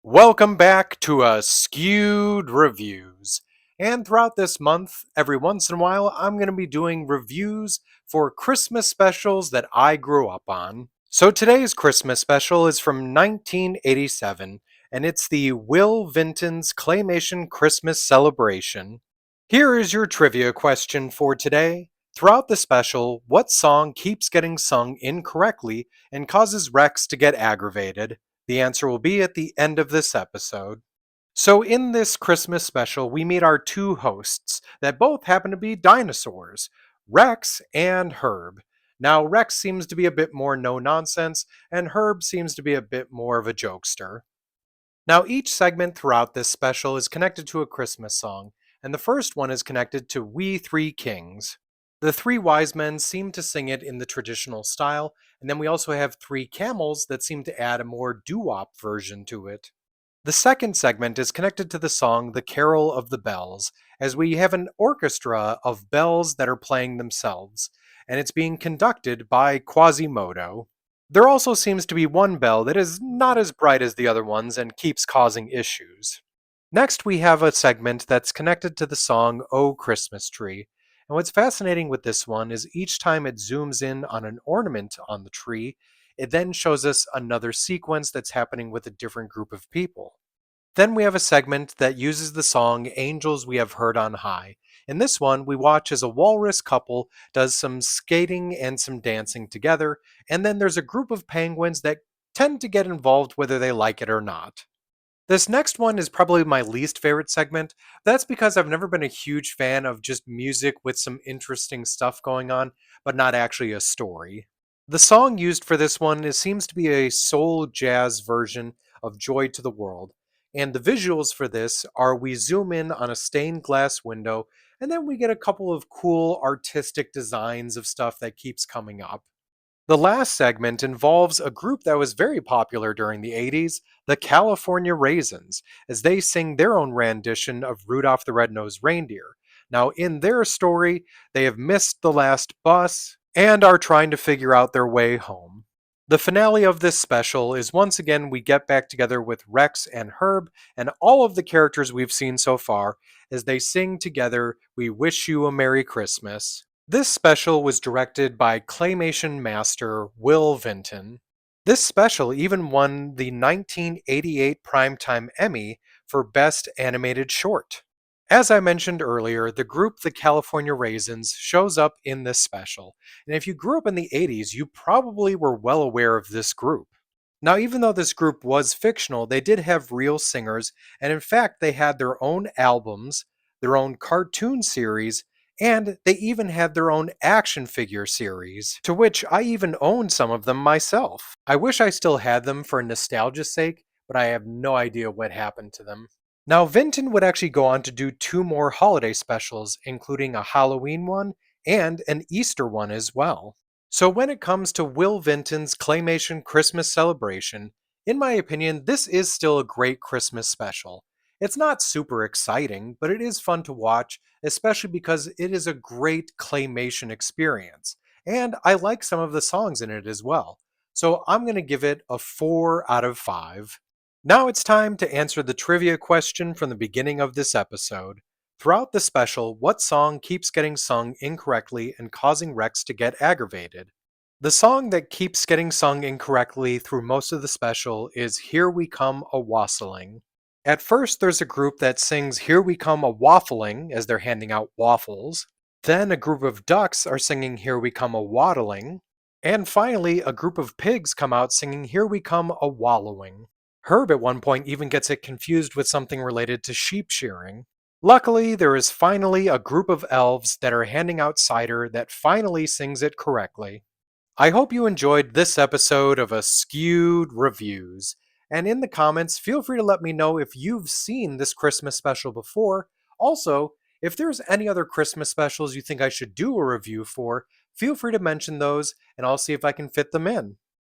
Welcome back to Askewed Reviews. And throughout this month, every once in a while, I'm going to be doing reviews for Christmas specials that I grew up on. So today's Christmas special is from 1987, and it's the Will Vinton's Claymation Christmas Celebration. Here is your trivia question for today. Throughout the special, what song keeps getting sung incorrectly and causes Rex to get aggravated? The answer will be at the end of this episode. So, in this Christmas special, we meet our two hosts that both happen to be dinosaurs, Rex and Herb. Now, Rex seems to be a bit more no nonsense, and Herb seems to be a bit more of a jokester. Now, each segment throughout this special is connected to a Christmas song, and the first one is connected to We Three Kings. The three wise men seem to sing it in the traditional style, and then we also have three camels that seem to add a more doo-wop version to it. The second segment is connected to the song The Carol of the Bells, as we have an orchestra of bells that are playing themselves, and it's being conducted by Quasimodo. There also seems to be one bell that is not as bright as the other ones and keeps causing issues. Next, we have a segment that's connected to the song "O Christmas Tree." And what's fascinating with this one is each time it zooms in on an ornament on the tree, it then shows us another sequence that's happening with a different group of people. Then we have a segment that uses the song Angels We Have Heard on High. In this one, we watch as a walrus couple does some skating and some dancing together, and then there's a group of penguins that tend to get involved whether they like it or not. This next one is probably my least favorite segment. That's because I've never been a huge fan of just music with some interesting stuff going on, but not actually a story. The song used for this one seems to be a soul jazz version of Joy to the World. And the visuals for this are we zoom in on a stained glass window, and then we get a couple of cool artistic designs of stuff that keeps coming up. The last segment involves a group that was very popular during the 80s, the California Raisins, as they sing their own rendition of Rudolph the Red-Nosed Reindeer. Now, in their story, they have missed the last bus and are trying to figure out their way home. The finale of this special is once again we get back together with Rex and Herb and all of the characters we've seen so far as they sing together We Wish You a Merry Christmas. This special was directed by Claymation master Will Vinton. This special even won the 1988 Primetime Emmy for Best Animated Short. As I mentioned earlier, the group The California Raisins shows up in this special, and if you grew up in the 80s, you probably were well aware of this group. Now, even though this group was fictional, they did have real singers, and in fact, they had their own albums, their own cartoon series, and they even had their own action figure series, to which I even owned some of them myself. I wish I still had them for nostalgia's sake, but I have no idea what happened to them. Now, Vinton would actually go on to do two more holiday specials, including a Halloween one and an Easter one as well. So, when it comes to Will Vinton's Claymation Christmas Celebration, in my opinion, this is still a great Christmas special. It's not super exciting, but it is fun to watch, especially because it is a great claymation experience. And I like some of the songs in it as well. So I'm going to give it a 4 out of 5. Now it's time to answer the trivia question from the beginning of this episode. Throughout the special, what song keeps getting sung incorrectly and causing Rex to get aggravated? The song that keeps getting sung incorrectly through most of the special is Here We Come a Wassailing. At first, there's a group that sings Here We Come a Waffling as they're handing out waffles. Then a group of ducks are singing Here We Come a Waddling. And finally, a group of pigs come out singing Here We Come a Wallowing. Herb at one point even gets it confused with something related to sheep shearing. Luckily, there is finally a group of elves that are handing out cider that finally sings it correctly. I hope you enjoyed this episode of Askewed Reviews. And in the comments, feel free to let me know if you've seen this Christmas special before. Also, if there's any other Christmas specials you think I should do a review for, feel free to mention those and I'll see if I can fit them in.